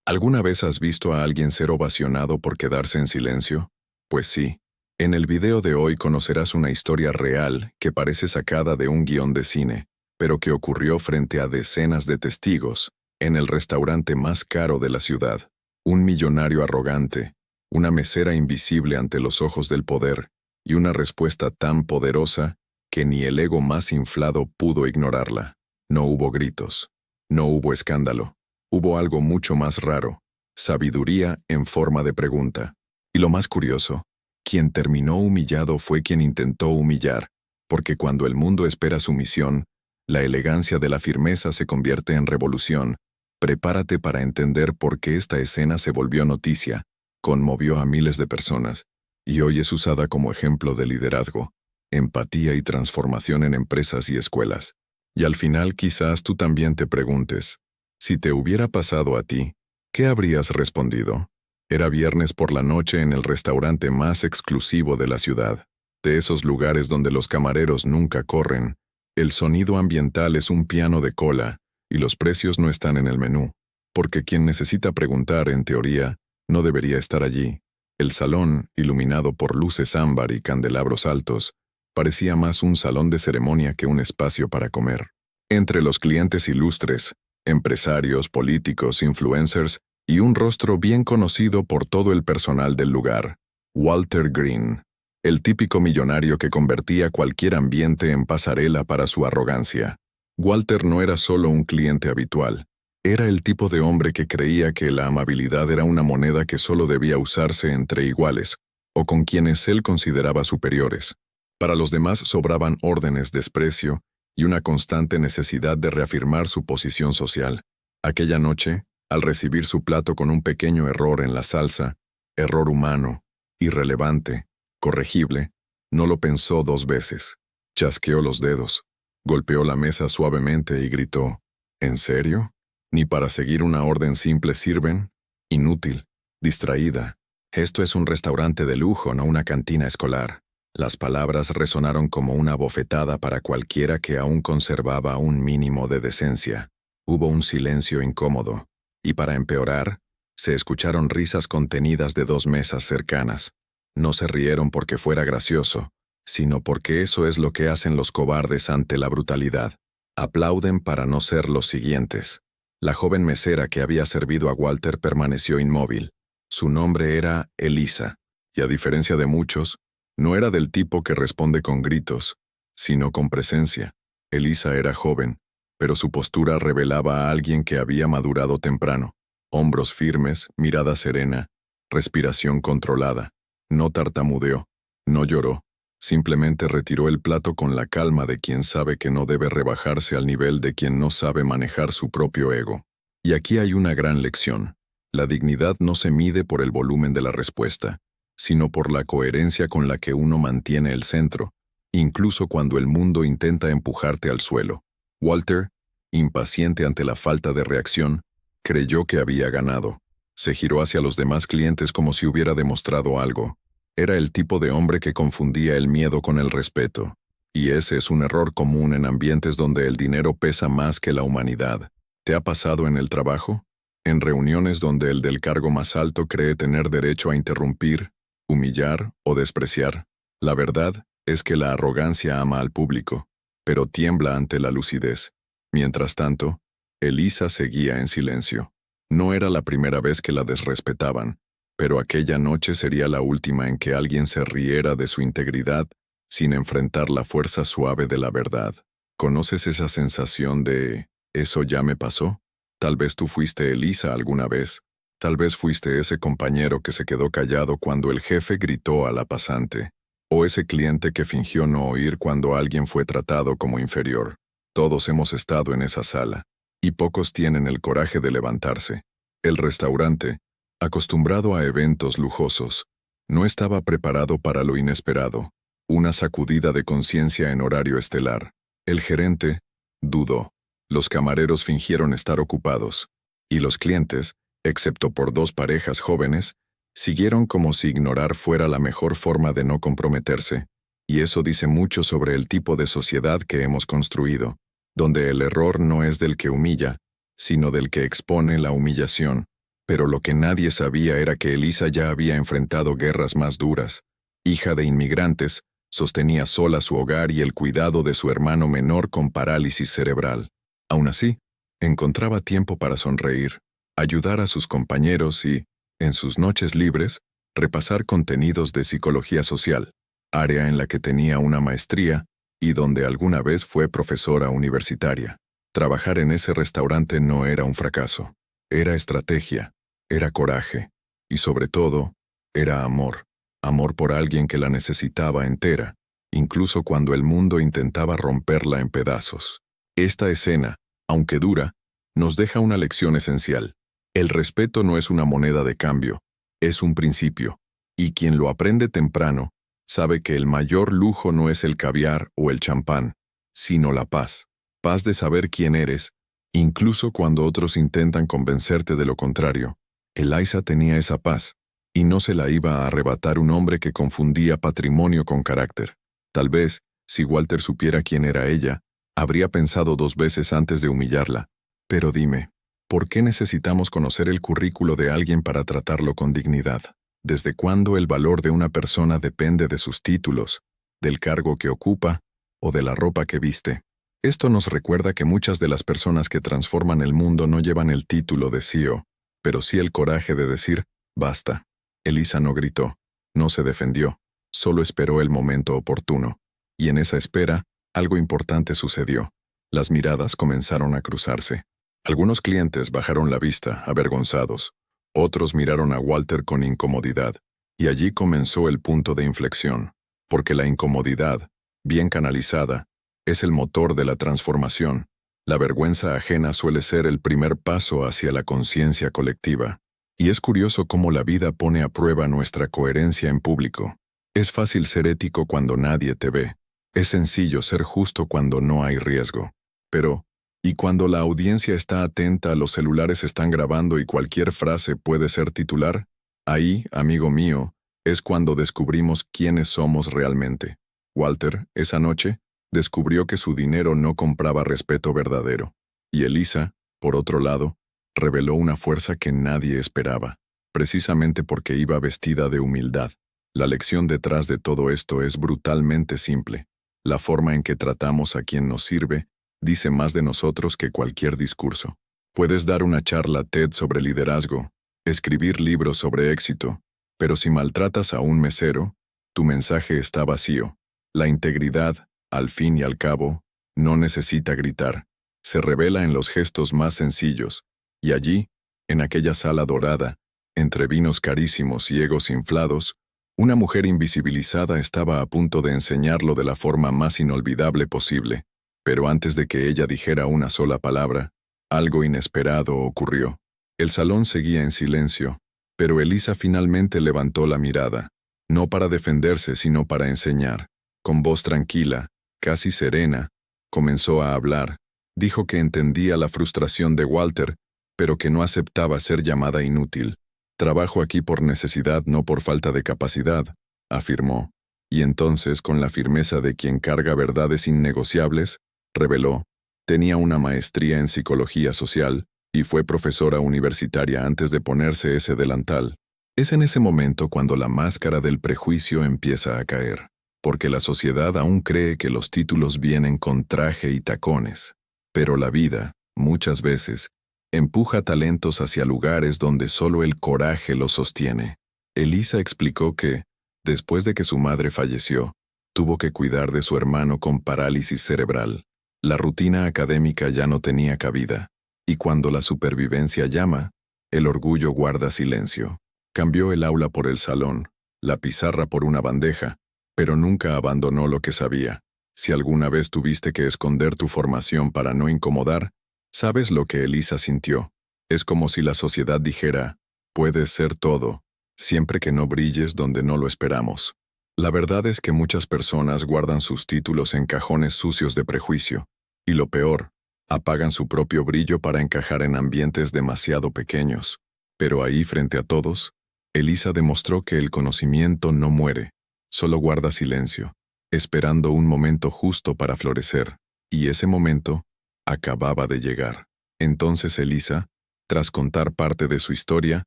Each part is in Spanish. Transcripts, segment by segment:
¿Alguna vez has visto a alguien ser ovacionado por quedarse en silencio? Pues sí. En el video de hoy conocerás una historia real que parece sacada de un guión de cine, pero que ocurrió frente a decenas de testigos, en el restaurante más caro de la ciudad. Un millonario arrogante, una mesera invisible ante los ojos del poder, y una respuesta tan poderosa que ni el ego más inflado pudo ignorarla. No hubo gritos, no hubo escándalo. Hubo algo mucho más raro, sabiduría en forma de pregunta. Y lo más curioso, quien terminó humillado fue quien intentó humillar, porque cuando el mundo espera sumisión, la elegancia de la firmeza se convierte en revolución. Prepárate para entender por qué esta escena se volvió noticia, conmovió a miles de personas, y hoy es usada como ejemplo de liderazgo, empatía y transformación en empresas y escuelas. Y al final quizás tú también te preguntes, si te hubiera pasado a ti, ¿qué habrías respondido? Era viernes por la noche en el restaurante más exclusivo de la ciudad. De esos lugares donde los camareros nunca corren, el sonido ambiental es un piano de cola, y los precios no están en el menú, porque quien necesita preguntar, en teoría, no debería estar allí. El salón, iluminado por luces ámbar y candelabros altos, parecía más un salón de ceremonia que un espacio para comer. Entre los clientes ilustres, empresarios, políticos, influencers y un rostro bien conocido por todo el personal del lugar, Walter Green, el típico millonario que convertía cualquier ambiente en pasarela para su arrogancia. Walter no era solo un cliente habitual, era el tipo de hombre que creía que la amabilidad era una moneda que solo debía usarse entre iguales, o con quienes él consideraba superiores. Para los demás sobraban órdenes, desprecio, y una constante necesidad de reafirmar su posición social. Aquella noche, al recibir su plato con un pequeño error en la salsa, error humano, irrelevante, corregible, no lo pensó dos veces. Chasqueó los dedos, golpeó la mesa suavemente y gritó, ¿en serio? ¿Ni para seguir una orden simple sirven? Inútil, distraída. Esto es un restaurante de lujo, no una cantina escolar. Las palabras resonaron como una bofetada para cualquiera que aún conservaba un mínimo de decencia. Hubo un silencio incómodo, y para empeorar, se escucharon risas contenidas de dos mesas cercanas. No se rieron porque fuera gracioso, sino porque eso es lo que hacen los cobardes ante la brutalidad. Aplauden para no ser los siguientes. La joven mesera que había servido a Walter permaneció inmóvil. Su nombre era Elisa, y a diferencia de muchos, no era del tipo que responde con gritos, sino con presencia. Elisa era joven, pero su postura revelaba a alguien que había madurado temprano. Hombros firmes, mirada serena, respiración controlada. No tartamudeó, no lloró, simplemente retiró el plato con la calma de quien sabe que no debe rebajarse al nivel de quien no sabe manejar su propio ego. Y aquí hay una gran lección. La dignidad no se mide por el volumen de la respuesta, sino por la coherencia con la que uno mantiene el centro, incluso cuando el mundo intenta empujarte al suelo. Walter, impaciente ante la falta de reacción, creyó que había ganado. Se giró hacia los demás clientes como si hubiera demostrado algo. Era el tipo de hombre que confundía el miedo con el respeto, y ese es un error común en ambientes donde el dinero pesa más que la humanidad. ¿Te ha pasado en el trabajo? En reuniones donde el del cargo más alto cree tener derecho a interrumpir, humillar o despreciar. La verdad es que la arrogancia ama al público, pero tiembla ante la lucidez. Mientras tanto, Elisa seguía en silencio. No era la primera vez que la desrespetaban, pero aquella noche sería la última en que alguien se riera de su integridad sin enfrentar la fuerza suave de la verdad. ¿Conoces esa sensación de «eso ya me pasó»? Tal vez tú fuiste Elisa alguna vez. Tal vez fuiste ese compañero que se quedó callado cuando el jefe gritó a la pasante, o ese cliente que fingió no oír cuando alguien fue tratado como inferior. Todos hemos estado en esa sala, y pocos tienen el coraje de levantarse. El restaurante, acostumbrado a eventos lujosos, no estaba preparado para lo inesperado, una sacudida de conciencia en horario estelar. El gerente dudó, los camareros fingieron estar ocupados, y los clientes, excepto por dos parejas jóvenes, siguieron como si ignorar fuera la mejor forma de no comprometerse, y eso dice mucho sobre el tipo de sociedad que hemos construido, donde el error no es del que humilla, sino del que expone la humillación. Pero lo que nadie sabía era que Elisa ya había enfrentado guerras más duras. Hija de inmigrantes, sostenía sola su hogar y el cuidado de su hermano menor con parálisis cerebral. Aún así, encontraba tiempo para sonreír, ayudar a sus compañeros y, en sus noches libres, repasar contenidos de psicología social, área en la que tenía una maestría y donde alguna vez fue profesora universitaria. Trabajar en ese restaurante no era un fracaso, era estrategia, era coraje y sobre todo, era amor. Amor por alguien que la necesitaba entera, incluso cuando el mundo intentaba romperla en pedazos. Esta escena, aunque dura, nos deja una lección esencial. El respeto no es una moneda de cambio, es un principio, y quien lo aprende temprano sabe que el mayor lujo no es el caviar o el champán, sino la paz. Paz de saber quién eres, incluso cuando otros intentan convencerte de lo contrario. Elisa tenía esa paz, y no se la iba a arrebatar un hombre que confundía patrimonio con carácter. Tal vez, si Walter supiera quién era ella, habría pensado 2 veces antes de humillarla. Pero dime, ¿por qué necesitamos conocer el currículo de alguien para tratarlo con dignidad? ¿Desde cuándo el valor de una persona depende de sus títulos, del cargo que ocupa o de la ropa que viste? Esto nos recuerda que muchas de las personas que transforman el mundo no llevan el título de CEO, pero sí el coraje de decir, basta. Elisa no gritó, no se defendió, solo esperó el momento oportuno. Y en esa espera, algo importante sucedió. Las miradas comenzaron a cruzarse. Algunos clientes bajaron la vista, avergonzados. Otros miraron a Walter con incomodidad. Y allí comenzó el punto de inflexión. Porque la incomodidad, bien canalizada, es el motor de la transformación. La vergüenza ajena suele ser el primer paso hacia la conciencia colectiva. Y es curioso cómo la vida pone a prueba nuestra coherencia en público. Es fácil ser ético cuando nadie te ve. Es sencillo ser justo cuando no hay riesgo. Pero, ¿y cuando la audiencia está atenta, los celulares están grabando y cualquier frase puede ser titular? Ahí, amigo mío, es cuando descubrimos quiénes somos realmente. Walter, esa noche, descubrió que su dinero no compraba respeto verdadero. Y Elisa, por otro lado, reveló una fuerza que nadie esperaba, precisamente porque iba vestida de humildad. La lección detrás de todo esto es brutalmente simple. La forma en que tratamos a quien nos sirve dice más de nosotros que cualquier discurso. Puedes dar una charla TED sobre liderazgo, escribir libros sobre éxito, pero si maltratas a un mesero, tu mensaje está vacío. La integridad, al fin y al cabo, no necesita gritar. Se revela en los gestos más sencillos. Y allí, en aquella sala dorada, entre vinos carísimos y egos inflados, una mujer invisibilizada estaba a punto de enseñarlo de la forma más inolvidable posible. Pero antes de que ella dijera una sola palabra, algo inesperado ocurrió. El salón seguía en silencio, pero Elisa finalmente levantó la mirada, no para defenderse sino para enseñar. Con voz tranquila, casi serena, comenzó a hablar. Dijo que entendía la frustración de Walter, pero que no aceptaba ser llamada inútil. Trabajo aquí por necesidad, no por falta de capacidad, afirmó. Y entonces, con la firmeza de quien carga verdades innegociables, reveló, tenía una maestría en psicología social y fue profesora universitaria antes de ponerse ese delantal. Es en ese momento cuando la máscara del prejuicio empieza a caer, porque la sociedad aún cree que los títulos vienen con traje y tacones. Pero la vida, muchas veces, empuja talentos hacia lugares donde solo el coraje los sostiene. Elisa explicó que, después de que su madre falleció, tuvo que cuidar de su hermano con parálisis cerebral. La rutina académica ya no tenía cabida, y cuando la supervivencia llama, el orgullo guarda silencio. Cambió el aula por el salón, la pizarra por una bandeja, pero nunca abandonó lo que sabía. Si alguna vez tuviste que esconder tu formación para no incomodar, ¿sabes lo que Elisa sintió? Es como si la sociedad dijera, puedes ser todo, siempre que no brilles donde no lo esperamos. La verdad es que muchas personas guardan sus títulos en cajones sucios de prejuicio, y lo peor, apagan su propio brillo para encajar en ambientes demasiado pequeños. Pero ahí, frente a todos, Elisa demostró que el conocimiento no muere, solo guarda silencio, esperando un momento justo para florecer, y ese momento acababa de llegar. Entonces Elisa, Tras contar parte de su historia,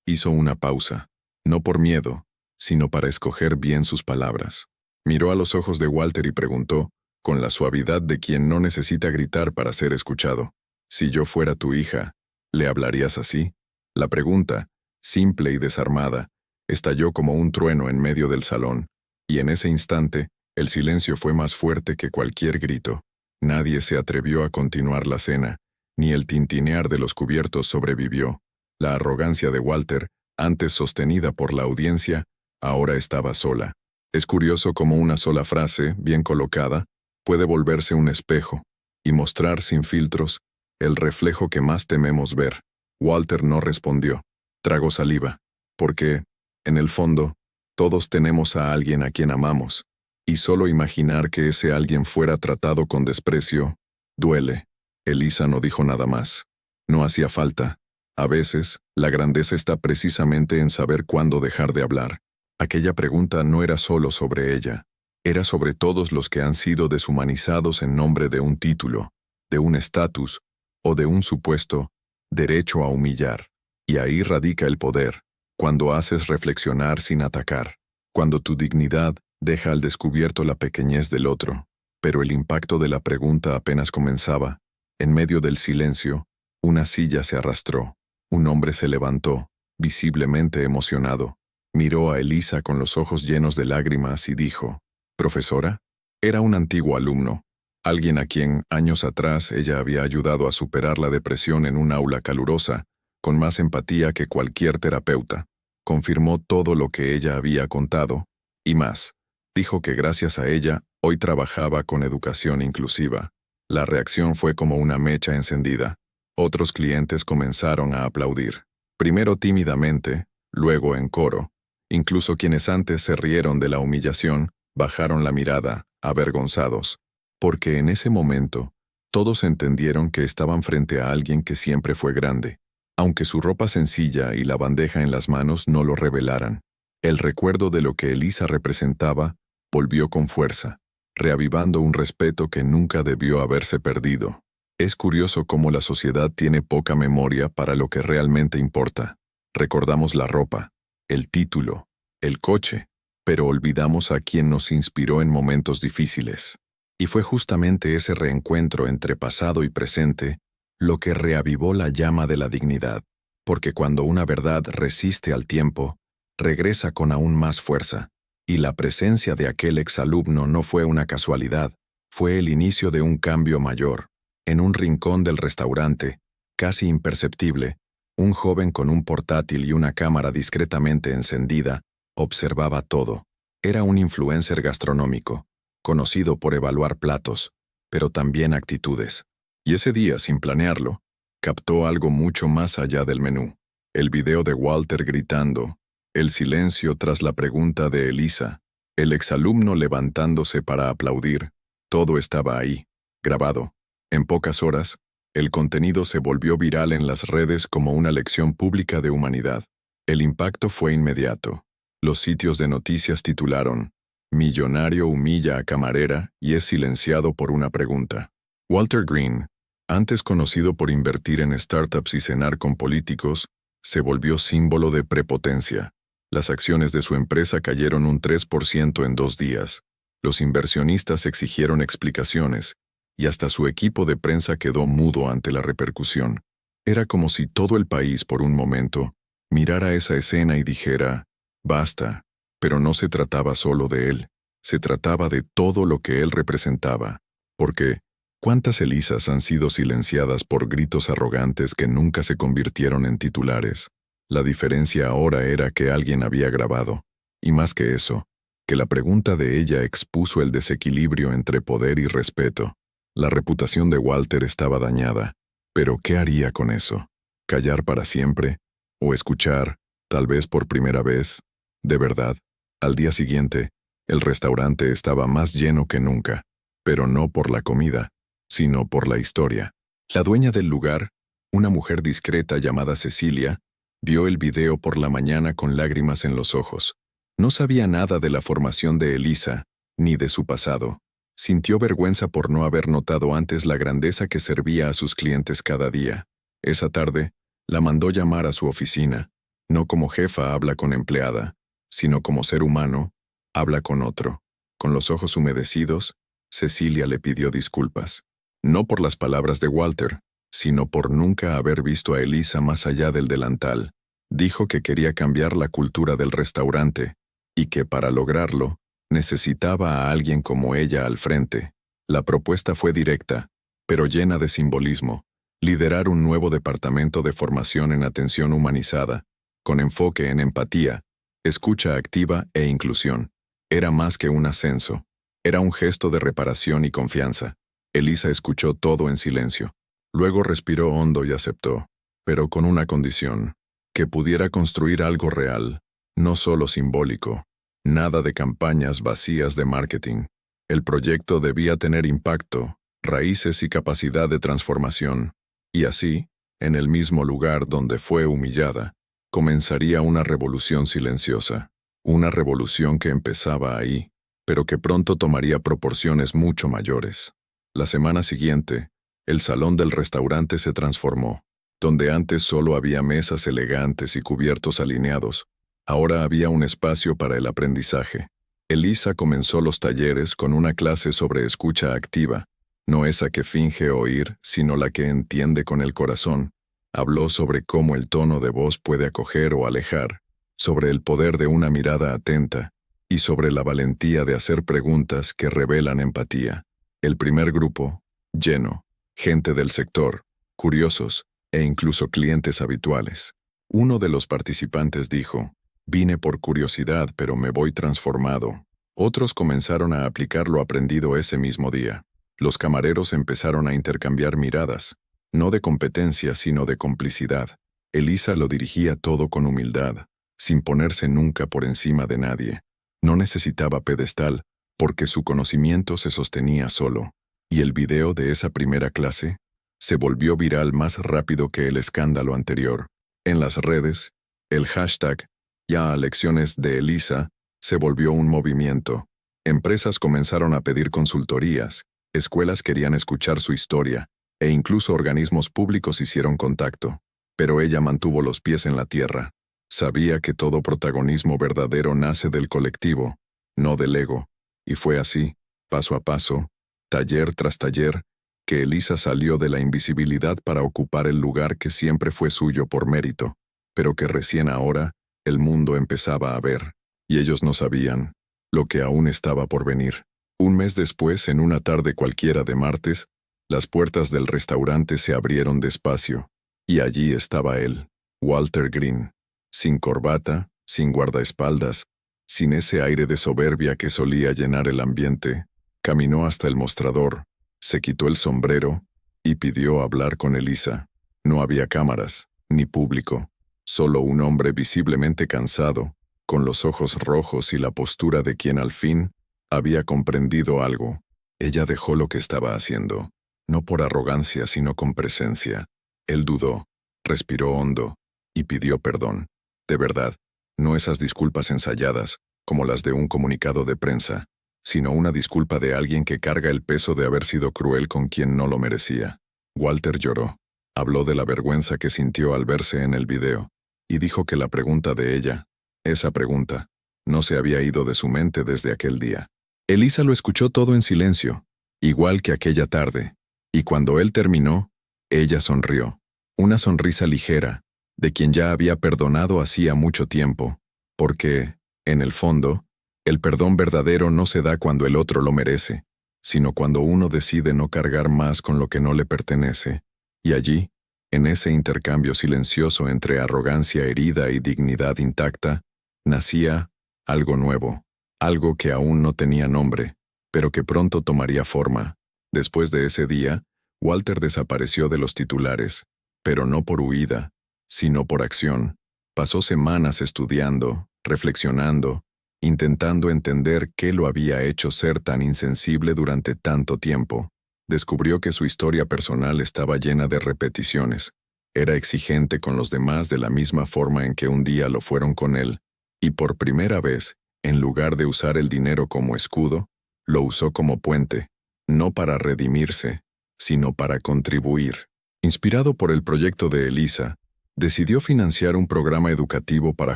hizo una pausa, no por miedo, sino para escoger bien sus palabras. Miró a los ojos de Walter y preguntó, con la suavidad de quien no necesita gritar para ser escuchado, «Si yo fuera tu hija, ¿le hablarías así?» La pregunta, simple y desarmada, estalló como un trueno en medio del salón, y en ese instante, el silencio fue más fuerte que cualquier grito. Nadie se atrevió a continuar la cena, ni el tintinear de los cubiertos sobrevivió. La arrogancia de Walter, antes sostenida por la audiencia, ahora estaba sola. Es curioso cómo una sola frase, bien colocada, puede volverse un espejo y mostrar sin filtros el reflejo que más tememos ver. Walter no respondió. Tragó saliva, porque, en el fondo, todos tenemos a alguien a quien amamos, y solo imaginar que ese alguien fuera tratado con desprecio, duele. Elisa no dijo nada más. No hacía falta. A veces, la grandeza está precisamente en saber cuándo dejar de hablar. Aquella pregunta no era solo sobre ella, era sobre todos los que han sido deshumanizados en nombre de un título, de un estatus o de un supuesto derecho a humillar. Y ahí radica el poder, cuando haces reflexionar sin atacar, cuando tu dignidad deja al descubierto la pequeñez del otro. Pero el impacto de la pregunta apenas comenzaba. En medio del silencio, una silla se arrastró. Un hombre se levantó, visiblemente emocionado. Miró a Elisa con los ojos llenos de lágrimas y dijo, «¿Profesora?» Era un antiguo alumno, alguien a quien, años atrás, ella había ayudado a superar la depresión en un aula calurosa, con más empatía que cualquier terapeuta. Confirmó todo lo que ella había contado, y más. Dijo que gracias a ella, hoy trabajaba con educación inclusiva. La reacción fue como una mecha encendida. Otros clientes comenzaron a aplaudir. Primero tímidamente, luego en coro. Incluso quienes antes se rieron de la humillación, bajaron la mirada, avergonzados. Porque en ese momento, todos entendieron que estaban frente a alguien que siempre fue grande, aunque su ropa sencilla y la bandeja en las manos no lo revelaran. El recuerdo de lo que Elisa representaba volvió con fuerza, reavivando un respeto que nunca debió haberse perdido. Es curioso cómo la sociedad tiene poca memoria para lo que realmente importa. Recordamos la ropa, el título, el coche, pero olvidamos a quien nos inspiró en momentos difíciles. Y fue justamente ese reencuentro entre pasado y presente lo que reavivó la llama de la dignidad, porque cuando una verdad resiste al tiempo, regresa con aún más fuerza. Y la presencia de aquel exalumno no fue una casualidad, fue el inicio de un cambio mayor. En un rincón del restaurante, casi imperceptible, un joven con un portátil y una cámara discretamente encendida observaba todo. Era un influencer gastronómico, conocido por evaluar platos, pero también actitudes. Y ese día, sin planearlo, captó algo mucho más allá del menú. El video de Walter gritando, el silencio tras la pregunta de Elisa, el exalumno levantándose para aplaudir, todo estaba ahí, grabado. En pocas horas, el contenido se volvió viral en las redes como una lección pública de humanidad. El impacto fue inmediato. Los sitios de noticias titularon, «Millonario humilla a camarera y es silenciado por una pregunta». Walter Green, antes conocido por invertir en startups y cenar con políticos, se volvió símbolo de prepotencia. Las acciones de su empresa cayeron un 3% en 2 días. Los inversionistas exigieron explicaciones, y hasta su equipo de prensa quedó mudo ante la repercusión. Era como si todo el país, por un momento, mirara esa escena y dijera, «Basta», pero no se trataba solo de él, se trataba de todo lo que él representaba. Porque, ¿cuántas Elisas han sido silenciadas por gritos arrogantes que nunca se convirtieron en titulares? La diferencia ahora era que alguien había grabado, y más que eso, que la pregunta de ella expuso el desequilibrio entre poder y respeto. La reputación de Walter estaba dañada, pero ¿qué haría con eso? ¿Callar para siempre? ¿O escuchar, tal vez por primera vez? De verdad, al día siguiente, el restaurante estaba más lleno que nunca, pero no por la comida, sino por la historia. La dueña del lugar, una mujer discreta llamada Cecilia, vio el video por la mañana con lágrimas en los ojos. No sabía nada de la formación de Elisa, ni de su pasado. Sintió vergüenza por no haber notado antes la grandeza que servía a sus clientes cada día. Esa tarde, La mandó llamar a su oficina. No como jefa habla con empleada, sino como ser humano, habla con otro. Con los ojos humedecidos, Cecilia le pidió disculpas. No por las palabras de Walter, sino por nunca haber visto a Elisa más allá del delantal. Dijo que quería cambiar la cultura del restaurante, y que para lograrlo, necesitaba a alguien como ella al frente. La propuesta fue directa, pero llena de simbolismo. Liderar un nuevo departamento de formación en atención humanizada, con enfoque en empatía, escucha activa e inclusión. Era más que un ascenso. Era un gesto de reparación y confianza. Elisa escuchó todo en silencio. Luego respiró hondo y aceptó, pero con una condición: que pudiera construir algo real, no solo simbólico. Nada de campañas vacías de marketing. El proyecto debía tener impacto, raíces y capacidad de transformación. Y así, en el mismo lugar donde fue humillada, comenzaría una revolución silenciosa. Una revolución que empezaba ahí, pero que pronto tomaría proporciones mucho mayores. La semana siguiente, el salón del restaurante se transformó. Donde antes solo había mesas elegantes y cubiertos alineados, ahora había un espacio para el aprendizaje. Elisa comenzó los talleres con una clase sobre escucha activa, no esa que finge oír, sino la que entiende con el corazón. Habló sobre cómo el tono de voz puede acoger o alejar, sobre el poder de una mirada atenta, y sobre la valentía de hacer preguntas que revelan empatía. El primer grupo, lleno, gente del sector, curiosos, e incluso clientes habituales. Uno de los participantes dijo: «Vine por curiosidad, pero me voy transformado». Otros comenzaron a aplicar lo aprendido ese mismo día. Los camareros empezaron a intercambiar miradas, no de competencia, sino de complicidad. Elisa lo dirigía todo con humildad, sin ponerse nunca por encima de nadie. No necesitaba pedestal, porque su conocimiento se sostenía solo. Y el video de esa primera clase se volvió viral más rápido que el escándalo anterior. En las redes, el hashtag «Ya a lecciones de Elisa» se volvió un movimiento. Empresas comenzaron a pedir consultorías, escuelas querían escuchar su historia, e incluso organismos públicos hicieron contacto. Pero ella mantuvo los pies en la tierra. Sabía que todo protagonismo verdadero nace del colectivo, no del ego. Y fue así, paso a paso, taller tras taller, que Elisa salió de la invisibilidad para ocupar el lugar que siempre fue suyo por mérito, pero que recién ahora el mundo empezaba a ver, y ellos no sabían lo que aún estaba por venir. Un mes después, en una tarde cualquiera de martes, las puertas del restaurante se abrieron despacio, y allí estaba él, Walter Green, sin corbata, sin guardaespaldas, sin ese aire de soberbia que solía llenar el ambiente. Caminó hasta el mostrador, se quitó el sombrero y pidió hablar con Elisa. No había cámaras, ni público, solo un hombre visiblemente cansado, con los ojos rojos y la postura de quien al fin había comprendido algo. Ella dejó lo que estaba haciendo, no por arrogancia sino con presencia. Él dudó, respiró hondo y pidió perdón. De verdad, no esas disculpas ensayadas, como las de un comunicado de prensa, sino una disculpa de alguien que carga el peso de haber sido cruel con quien no lo merecía. Walter lloró. Habló de la vergüenza que sintió al verse en el video, y dijo que la pregunta de ella, esa pregunta, no se había ido de su mente desde aquel día. Elisa lo escuchó todo en silencio, igual que aquella tarde, y cuando él terminó, ella sonrió. Una sonrisa ligera, de quien ya había perdonado hacía mucho tiempo, porque, en el fondo, el perdón verdadero no se da cuando el otro lo merece, sino cuando uno decide no cargar más con lo que no le pertenece. Y allí, en ese intercambio silencioso entre arrogancia herida y dignidad intacta, nacía algo nuevo, algo que aún no tenía nombre, pero que pronto tomaría forma. Después de ese día, Walter desapareció de los titulares, pero no por huida, sino por acción. Pasó semanas estudiando, reflexionando, intentando entender qué lo había hecho ser tan insensible durante tanto tiempo. Descubrió que su historia personal estaba llena de repeticiones. Era exigente con los demás de la misma forma en que un día lo fueron con él, y por primera vez, en lugar de usar el dinero como escudo, lo usó como puente, no para redimirse, sino para contribuir. Inspirado por el proyecto de Elisa, Decidió financiar un programa educativo para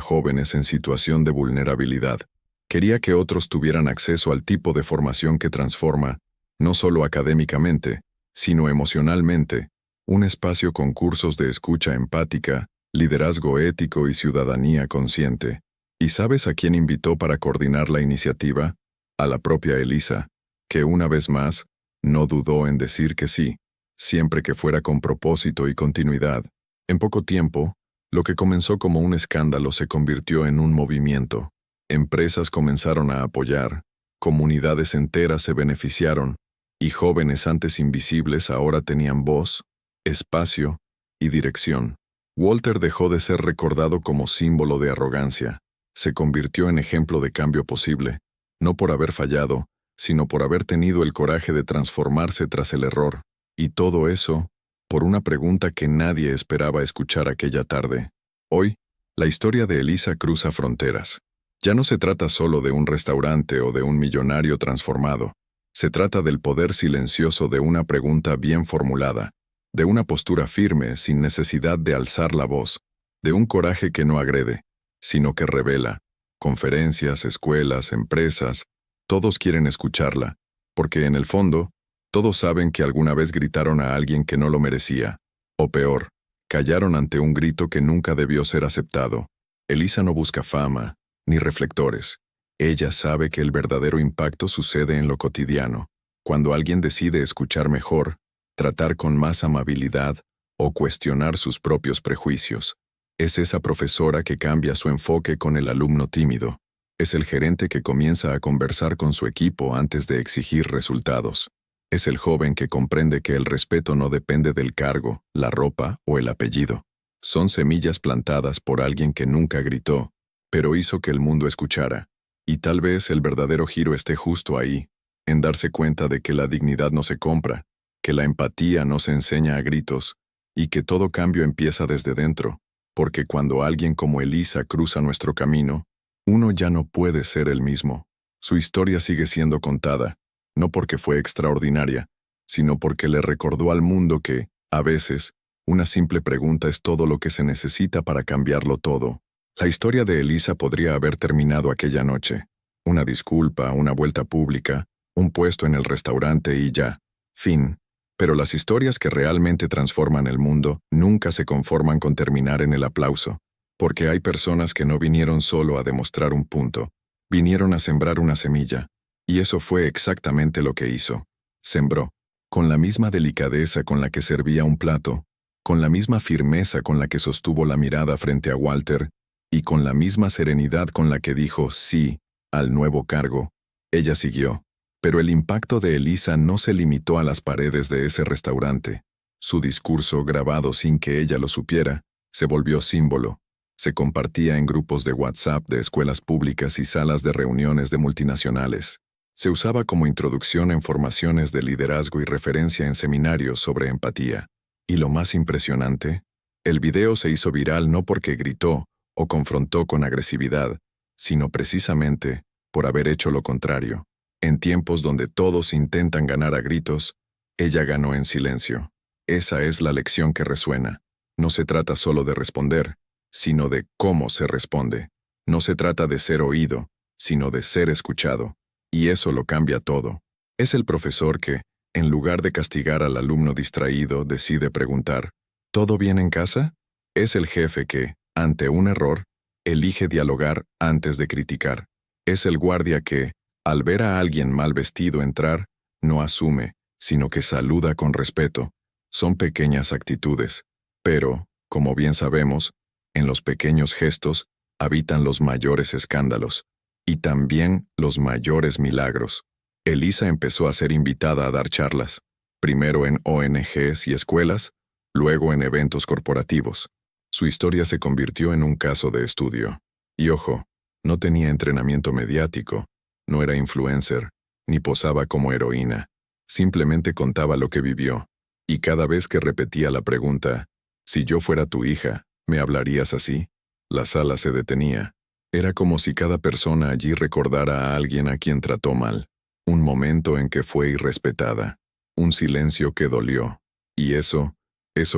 jóvenes en situación de vulnerabilidad. Quería que otros tuvieran acceso al tipo de formación que transforma, no solo académicamente, sino emocionalmente, un espacio con cursos de escucha empática, liderazgo ético y ciudadanía consciente. ¿Y sabes a quién invitó para coordinar la iniciativa? A la propia Elisa, que una vez más, no dudó en decir que sí, siempre que fuera con propósito y continuidad. En poco tiempo, lo que comenzó como un escándalo se convirtió en un movimiento. Empresas comenzaron a apoyar, comunidades enteras se beneficiaron, y jóvenes antes invisibles ahora tenían voz, espacio y dirección. Walter dejó de ser recordado como símbolo de arrogancia. Se convirtió en ejemplo de cambio posible, no por haber fallado, sino por haber tenido el coraje de transformarse tras el error. Y todo eso, por una pregunta que nadie esperaba escuchar aquella tarde. Hoy, la historia de Elisa cruza fronteras. Ya no se trata solo de un restaurante o de un millonario transformado. Se trata del poder silencioso de una pregunta bien formulada, de una postura firme sin necesidad de alzar la voz, de un coraje que no agrede, sino que revela. Conferencias, escuelas, empresas, todos quieren escucharla, porque en el fondo, todos saben que alguna vez gritaron a alguien que no lo merecía, o peor, callaron ante un grito que nunca debió ser aceptado. Elisa no busca fama, ni reflectores. Ella sabe que el verdadero impacto sucede en lo cotidiano, cuando alguien decide escuchar mejor, tratar con más amabilidad o cuestionar sus propios prejuicios. Es esa profesora que cambia su enfoque con el alumno tímido. Es el gerente que comienza a conversar con su equipo antes de exigir resultados. Es el joven que comprende que el respeto no depende del cargo, la ropa o el apellido. Son semillas plantadas por alguien que nunca gritó, pero hizo que el mundo escuchara. Y tal vez el verdadero giro esté justo ahí, en darse cuenta de que la dignidad no se compra, que la empatía no se enseña a gritos, y que todo cambio empieza desde dentro, porque cuando alguien como Elisa cruza nuestro camino, uno ya no puede ser el mismo. Su historia sigue siendo contada, no porque fue extraordinaria, sino porque le recordó al mundo que, a veces, una simple pregunta es todo lo que se necesita para cambiarlo todo. La historia de Elisa podría haber terminado aquella noche. Una disculpa, una vuelta pública, un puesto en el restaurante y ya. Fin. Pero las historias que realmente transforman el mundo nunca se conforman con terminar en el aplauso, porque hay personas que no vinieron solo a demostrar un punto, vinieron a sembrar una semilla, y eso fue exactamente lo que hizo. Sembró, con la misma delicadeza con la que servía un plato, con la misma firmeza con la que sostuvo la mirada frente a Walter, y con la misma serenidad con la que dijo sí al nuevo cargo. Ella siguió. Pero el impacto de Elisa no se limitó a las paredes de ese restaurante. Su discurso, grabado sin que ella lo supiera, se volvió símbolo. Se compartía en grupos de WhatsApp de escuelas públicas y salas de reuniones de multinacionales. Se usaba como introducción en formaciones de liderazgo y referencia en seminarios sobre empatía. Y lo más impresionante, el video se hizo viral no porque gritó o confrontó con agresividad, sino precisamente por haber hecho lo contrario. En tiempos donde todos intentan ganar a gritos, ella ganó en silencio. Esa es la lección que resuena. No se trata solo de responder, sino de cómo se responde. No se trata de ser oído, sino de ser escuchado. Y eso lo cambia todo. Es el profesor que, en lugar de castigar al alumno distraído, decide preguntar, ¿todo bien en casa? Es el jefe que, ante un error, elige dialogar antes de criticar. Es el guardia que, al ver a alguien mal vestido entrar, no asume, sino que saluda con respeto. Son pequeñas actitudes, pero, como bien sabemos, en los pequeños gestos habitan los mayores escándalos, y también los mayores milagros. Elisa empezó a ser invitada a dar charlas, primero en ONGs y escuelas, luego en eventos corporativos. Su historia se convirtió en un caso de estudio. Y ojo, no tenía entrenamiento mediático, no era influencer, ni posaba como heroína. Simplemente contaba lo que vivió. Y cada vez que repetía la pregunta, si yo fuera tu hija, ¿me hablarías así? La sala se detenía. Era como si cada persona allí recordara a alguien a quien trató mal. Un momento en que fue irrespetada. Un silencio que dolió. Y eso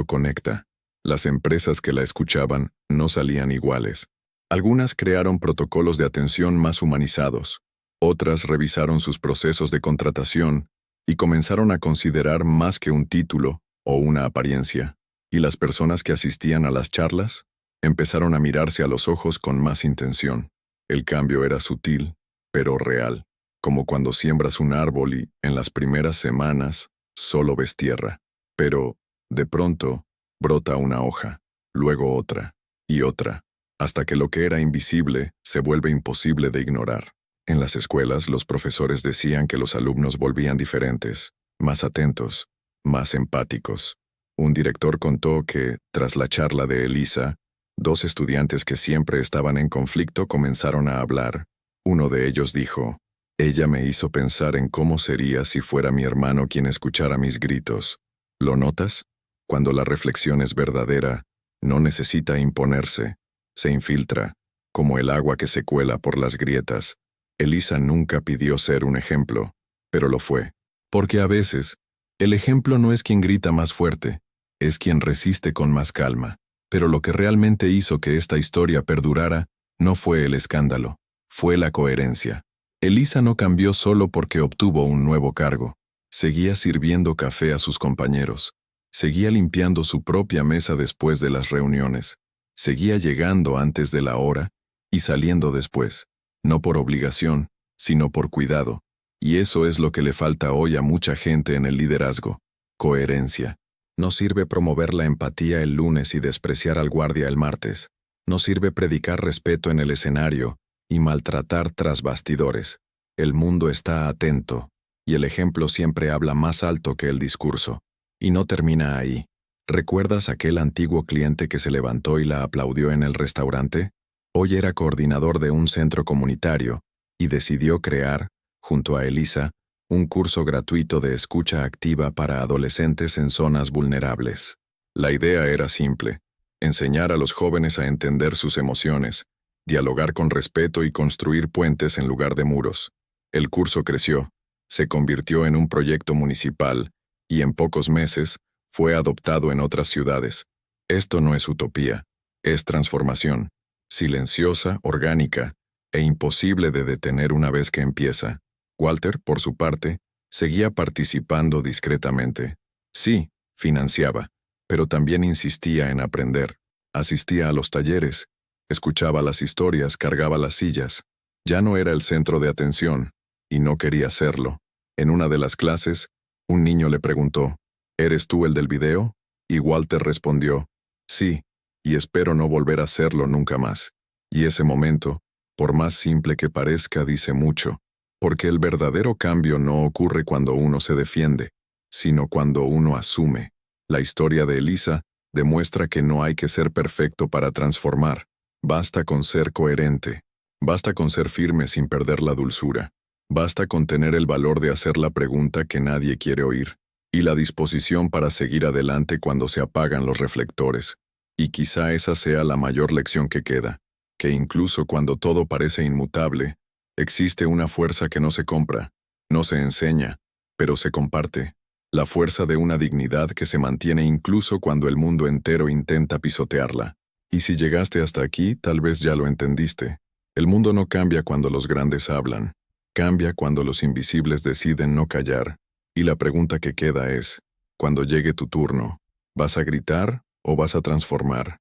conecta. Las empresas que la escuchaban no salían iguales. Algunas crearon protocolos de atención más humanizados, otras revisaron sus procesos de contratación y comenzaron a considerar más que un título o una apariencia. Y las personas que asistían a las charlas empezaron a mirarse a los ojos con más intención. El cambio era sutil, pero real, como cuando siembras un árbol y, en las primeras semanas, solo ves tierra. Pero, de pronto, brota una hoja, luego otra, y otra, hasta que lo que era invisible se vuelve imposible de ignorar. En las escuelas, los profesores decían que los alumnos volvían diferentes, más atentos, más empáticos. Un director contó que, tras la charla de Elisa, 2 estudiantes que siempre estaban en conflicto comenzaron a hablar. Uno de ellos dijo: «Ella me hizo pensar en cómo sería si fuera mi hermano quien escuchara mis gritos». ¿Lo notas? Cuando la reflexión es verdadera, no necesita imponerse, se infiltra, como el agua que se cuela por las grietas. Elisa nunca pidió ser un ejemplo, pero lo fue. Porque a veces, el ejemplo no es quien grita más fuerte, es quien resiste con más calma. Pero lo que realmente hizo que esta historia perdurara no fue el escándalo, fue la coherencia. Elisa no cambió solo porque obtuvo un nuevo cargo. Seguía sirviendo café a sus compañeros. Seguía limpiando su propia mesa después de las reuniones. Seguía llegando antes de la hora y saliendo después. No por obligación, sino por cuidado. Y eso es lo que le falta hoy a mucha gente en el liderazgo: coherencia. No sirve promover la empatía el lunes y despreciar al guardia el martes. No sirve predicar respeto en el escenario y maltratar tras bastidores. El mundo está atento, y el ejemplo siempre habla más alto que el discurso. Y no termina ahí. ¿Recuerdas aquel antiguo cliente que se levantó y la aplaudió en el restaurante? Hoy era coordinador de un centro comunitario y decidió crear, junto a Elisa, un curso gratuito de escucha activa para adolescentes en zonas vulnerables. La idea era simple: enseñar a los jóvenes a entender sus emociones, dialogar con respeto y construir puentes en lugar de muros. El curso creció, se convirtió en un proyecto municipal y en pocos meses fue adoptado en otras ciudades. Esto no es utopía, es transformación, silenciosa, orgánica e imposible de detener una vez que empieza. Walter, por su parte, seguía participando discretamente. Sí, financiaba, pero también insistía en aprender. Asistía a los talleres, escuchaba las historias, cargaba las sillas. Ya no era el centro de atención, y no quería serlo. En una de las clases, un niño le preguntó: «¿Eres tú el del video?» Y Walter respondió: «Sí, y espero no volver a hacerlo nunca más». Y ese momento, por más simple que parezca, dice mucho. Porque el verdadero cambio no ocurre cuando uno se defiende, sino cuando uno asume. La historia de Elisa demuestra que no hay que ser perfecto para transformar. Basta con ser coherente. Basta con ser firme sin perder la dulzura. Basta con tener el valor de hacer la pregunta que nadie quiere oír, y la disposición para seguir adelante cuando se apagan los reflectores. Y quizá esa sea la mayor lección que queda, que incluso cuando todo parece inmutable, existe una fuerza que no se compra, no se enseña, pero se comparte. La fuerza de una dignidad que se mantiene incluso cuando el mundo entero intenta pisotearla. Y si llegaste hasta aquí, tal vez ya lo entendiste. El mundo no cambia cuando los grandes hablan. Cambia cuando los invisibles deciden no callar. Y la pregunta que queda es: cuando llegue tu turno, ¿vas a gritar o vas a transformar?